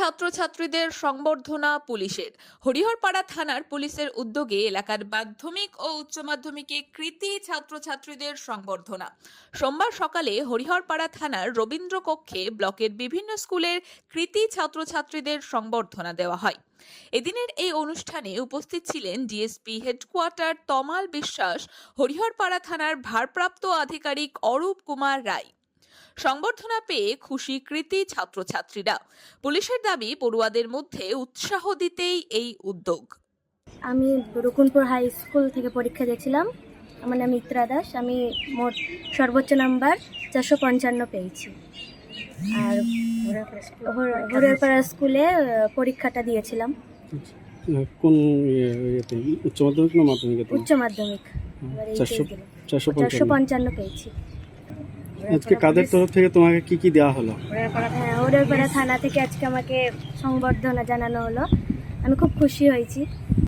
ছাত্রছাত্রীদের সংবর্ধনা পুলিশের। হরিহরপাড়া থানার পুলিশের উদ্যোগে এলাকার মাধ্যমিক ও উচ্চ মাধ্যমিকে কৃতী ছাত্রছাত্রীদের সংবর্ধনা। সোমবার সকালে হরিহরপাড়া থানার রবীন্দ্র কক্ষে ব্লকের বিভিন্ন স্কুলের কৃতী ছাত্রছাত্রীদের সংবর্ধনা দেওয়া হয়। এদিনের এই অনুষ্ঠানে উপস্থিত ছিলেন ডিএসপি হেডকোয়ার্টার তমাল বিশ্বাস, হরিহরপাড়া থানার ভারপ্রাপ্ত আধিকারিক অরূপ কুমার রায়। সংবর্ধনা পেয়ে খুশি কৃতী ছাত্রছাত্রীরা। পুলিশের দাবি, পড়ুয়াদের মধ্যে উৎসাহ দিতেই এই উদ্যোগ। আমি রুকুনপুর হাই স্কুল থেকে পরীক্ষা দিয়েছিলাম। আমার নাম ইত্রা দাস। আমি মোট সর্বোচ্চ নাম্বার 455 পেয়েছি। আর হরিহরপাড়া স্কুলে পরীক্ষাটা দিয়েছিলাম। কোন উচ্চ মাধ্যমিক না মাধ্যমিক? উচ্চ মাধ্যমিক। 455 পেয়েছি। আজকে কাদের তরফ থেকে তোমাকে কি কি দেওয়া হলো? হরিহরপাড়া থানা থেকে আজকে আমাকে সংবর্ধনা জানানো হলো। আমি খুব খুশি হয়েছি।